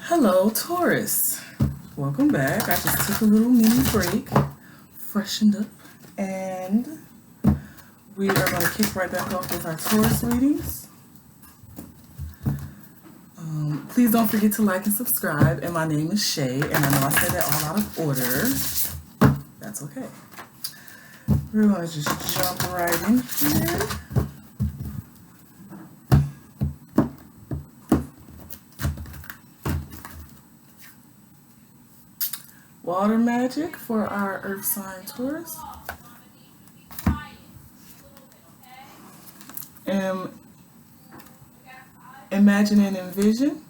Hello, Taurus. Welcome back. I just took a little mini break, freshened up, and we are going to kick right back off with our Taurus readings. Please don't forget to like and subscribe. And my name is Shay, and I know I said that all out of order. That's okay. We're going to just jump right in here. Water magic for our earth sign Taurus. Imagine and envision.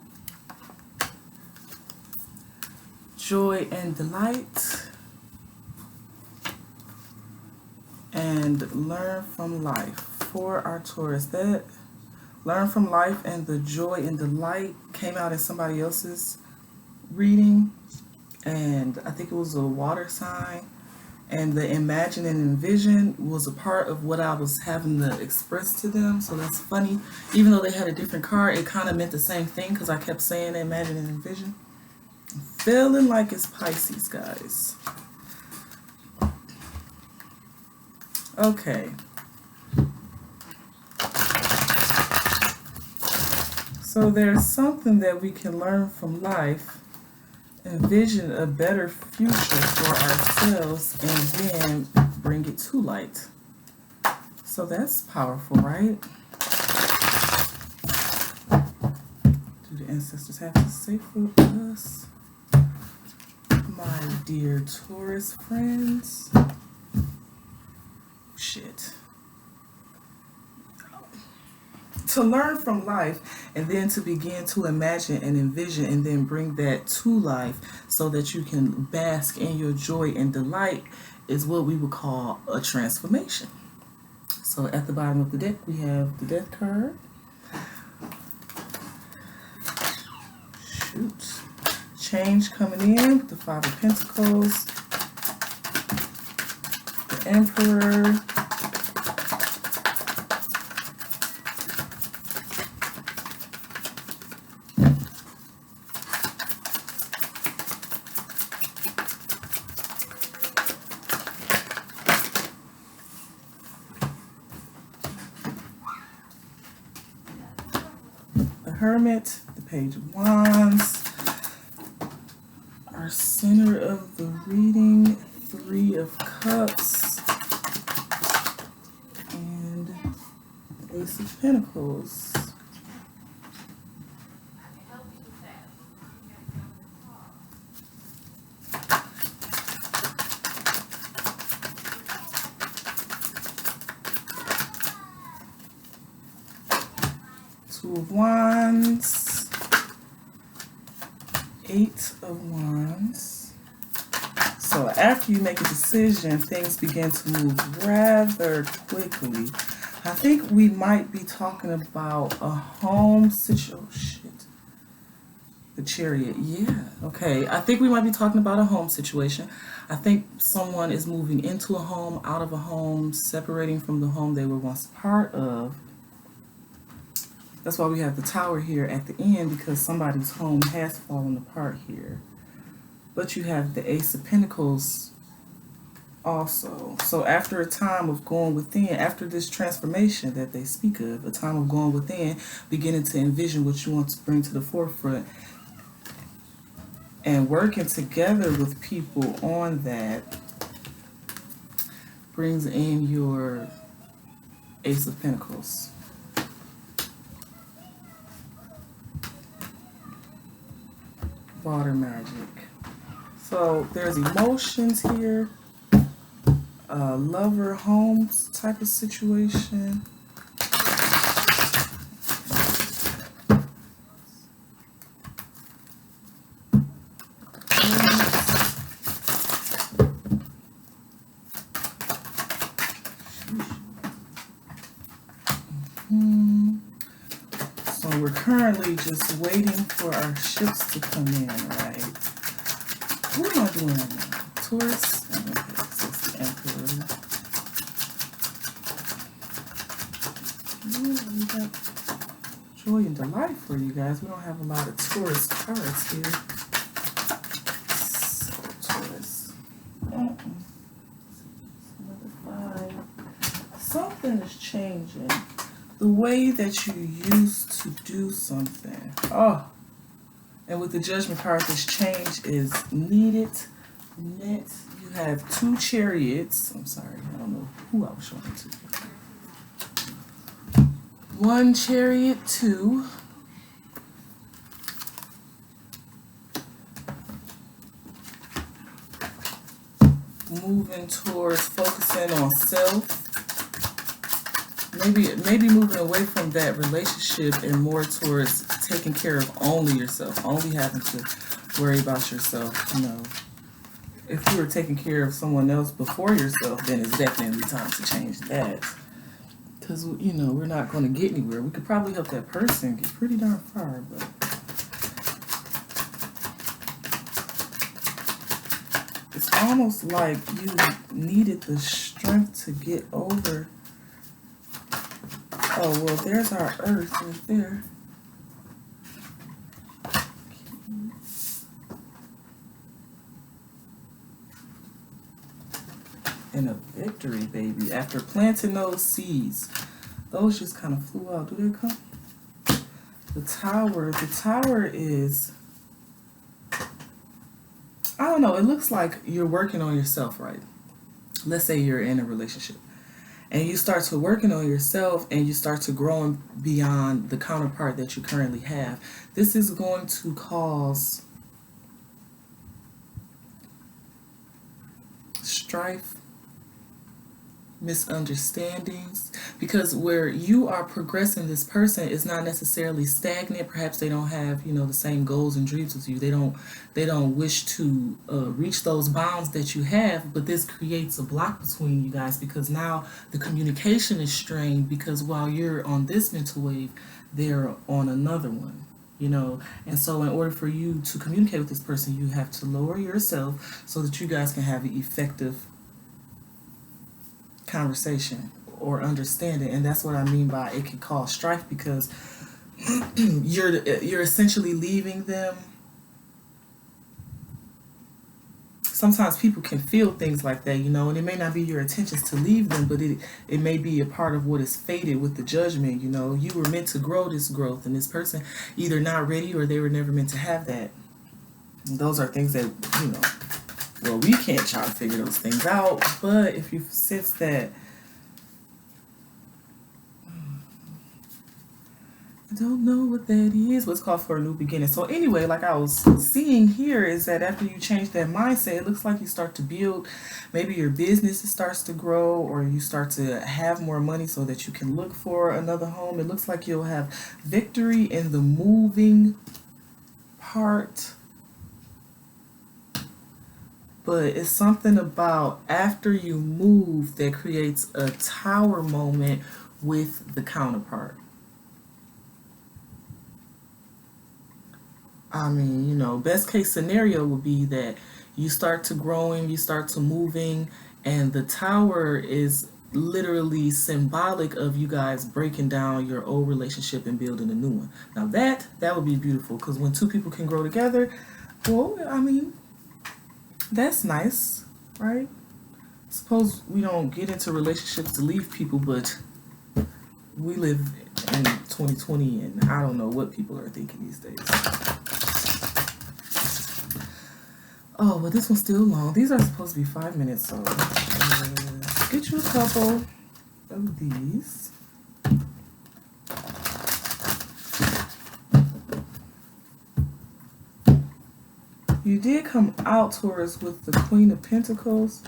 Joy and delight. And learn from life for our Taurus. That learn from life and the joy and delight came out in somebody else's reading. And I think it was a water sign, and the imagine and envision was a part of what I was having to express to them. So that's funny. Even though they had a different card, it kind of meant the same thing because I kept saying imagine and envision. I'm feeling like it's Pisces, guys. Okay. So there's something that we can learn from life. Envision a better future for ourselves and then bring it to light. So that's powerful, right? Do the ancestors have to say for us? My dear Taurus friends. Shit. To learn from life and then to begin to imagine and envision and then bring that to life so that you can bask in your joy and delight is what we would call a transformation. So at the bottom of the deck we have the Death card. Shoot. Change coming in with the Five of Pentacles. The Emperor. Hermit, the Page of Wands, our center of the reading, Three of Cups, and Ace of Pentacles. Two of Wands, Eight of Wands. So after you make a decision, things begin to move rather quickly. I think we might be talking about a home situation. Oh, shit. The Chariot. Yeah. Okay. I think we might be talking about a home situation. I think someone is moving into a home, out of a home, separating from the home they were once part of. That's why we have the Tower here at the end, because somebody's home has fallen apart here. But you have the Ace of Pentacles also. So after a time of going within, after this transformation that they speak of, a time of going within, beginning to envision what you want to bring to the forefront, and working together with people on that, brings in your Ace of Pentacles. Water magic. So there's emotions here, lover homes type of situation. So we're currently just waiting for our ships to come in, right? What am I doing now? Taurus? Okay, so it's the Emperor. We got joy and delight for you guys. We don't have a lot of Taurus cards here. So, Taurus. Another 5. Something is changing. The way that you used to do something. Oh. And with the Judgment card, this change is needed. Next, you have 2 chariots. I'm sorry, I don't know who I was showing it to. 1 chariot, 2. Moving towards focusing on self. Maybe moving away from that relationship and more towards taking care of only yourself, only having to worry about yourself. You know, if you were taking care of someone else before yourself, then it's definitely time to change that. Because, you know, we're not going to get anywhere. We could probably help that person get pretty darn far, but it's almost like you needed the strength to get over. Oh, well, there's our earth right there. And a victory, baby. After planting those seeds, those just kind of flew out. Do they come? The tower is, I don't know, it looks like you're working on yourself, right? Let's say you're in a relationship. And you start to working on yourself and you start to growing beyond the counterpart that you currently have. This is going to cause strife, misunderstandings, because where you are progressing this person is not necessarily stagnant. Perhaps they don't have, you know, the same goals and dreams as you. They don't wish to reach those bounds that you have, but this creates a block between you guys because now the communication is strained because while you're on this mental wave, they're on another one. You know, and so in order for you to communicate with this person, you have to lower yourself so that you guys can have an effective conversation or understanding. And that's what I mean by it can cause strife because you're essentially leaving them. Sometimes people can feel things like that, you know, and it may not be your intentions to leave them, but it may be a part of what is fated with the Judgment. You know, you were meant to grow this growth, and this person either not ready or they were never meant to have that. And those are things that, you know, well, we can't try to figure those things out, but if you sense that, I don't know what that is, what's called for a new beginning. So anyway, like I was seeing here is that after you change that mindset, it looks like you start to build, maybe your business starts to grow or you start to have more money so that you can look for another home. It looks like you'll have victory in the moving part. But it's something about after you move that creates a tower moment with the counterpart. I mean, you know, best case scenario would be that you start to growing, you start to moving, and the tower is literally symbolic of you guys breaking down your old relationship and building a new one. Now that would be beautiful because when 2 people can grow together, well, I mean, that's nice, right? Suppose we don't get into relationships to leave people, but we live in 2020 and I don't know what people are thinking these days. Oh, but this one's still long. These are supposed to be 5 minutes, so get you a couple of these. You did come out, Taurus, with the Queen of Pentacles,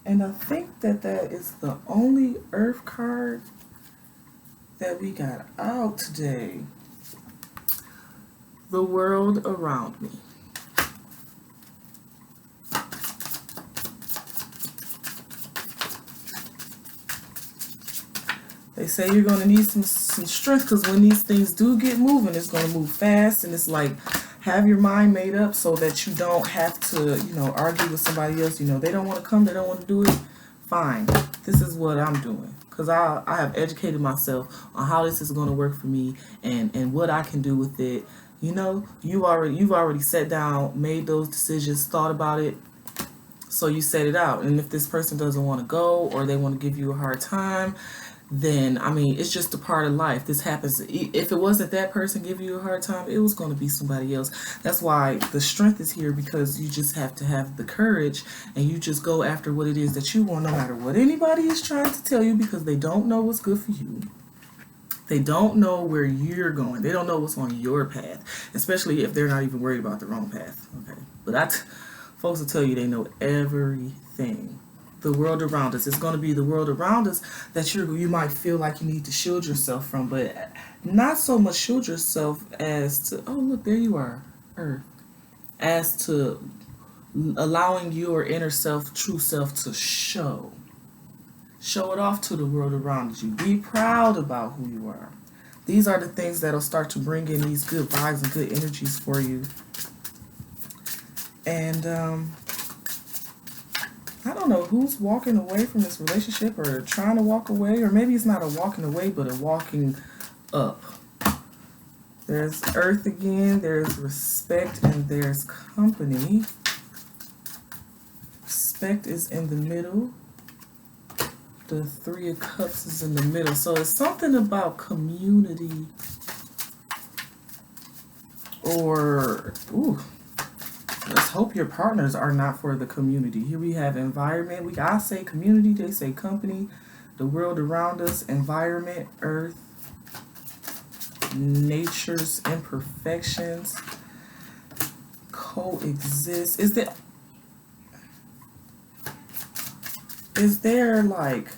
and I think that is the only Earth card that we got out today. The world around me. They say you're going to need some strength because when these things do get moving, it's going to move fast. And it's like, have your mind made up so that you don't have to, you know, argue with somebody else. You know, they don't want to come, they don't want to do it. Fine. This is what I'm doing. because I have educated myself on how this is going to work for me and what I can do with it. You know, you've already sat down, made those decisions, thought about it, so you set it out. And if this person doesn't want to go or they want to give you a hard time, then I mean, it's just a part of life. This happens. If it wasn't that person giving you a hard time, it was going to be somebody else. That's why the strength is here, because you just have to have the courage and you just go after what it is that you want, no matter what anybody is trying to tell you, because they don't know what's good for you. They don't know where you're going. They don't know what's on your path, especially if they're not even worried about the wrong path. Okay, but folks will tell you they know everything. The world around us. It's going to be the world around us that you might feel like you need to shield yourself from, but not so much shield yourself as to, oh look, there you are, Earth, as to allowing your inner self, true self, to show it off to the world around you. Be proud about who you are. These are the things that'll start to bring in these good vibes and good energies for you. And I don't know who's walking away from this relationship or trying to walk away, or maybe it's not a walking away, but a walking up. There's Earth again, there's respect, and there's company. Respect is in the middle. The Three of Cups is in the middle. So it's something about community, or, ooh, let's hope your partners are not for the community. Here we have environment. I say community, they say company. The world around us, environment, Earth, nature's imperfections, coexist. Is there like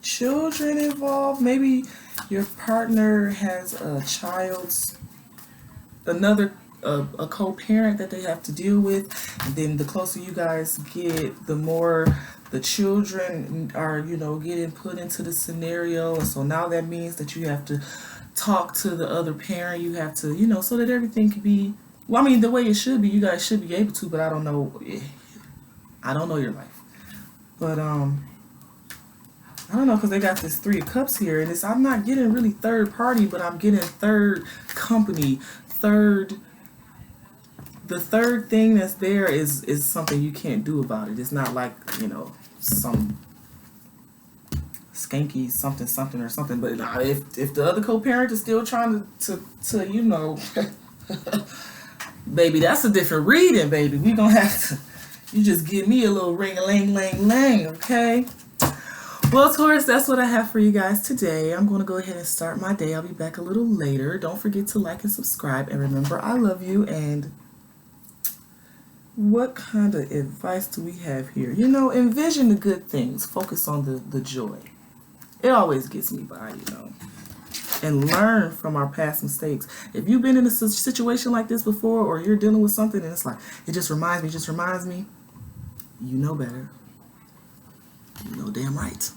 children involved? Maybe your partner has a child's, a co-parent that they have to deal with, and then the closer you guys get, the more the children are, getting put into the scenario. And so now that means that you have to talk to the other parent. You have to, so that everything can be, well, I mean, the way it should be. You guys should be able to, but I don't know your life. But I don't know, because they got this Three of Cups here, and I'm not getting really third party, but I'm getting third company, the third thing that's there is something you can't do about it. It's not like, some skanky something or something. But if the other co-parent is still trying to baby, that's a different reading, baby. We gonna have to, you just give me a little ring-a-ling-lang-lang, okay? Well, Taurus, that's what I have for you guys today. I'm going to go ahead and start my day. I'll be back a little later. Don't forget to like and subscribe. And remember, I love you. And what kind of advice do we have here? Envision the good things. Focus on the joy. It always gets me by, And learn from our past mistakes. If you've been in a situation like this before, or you're dealing with something and it's like, it just reminds me, you know better. You know damn right.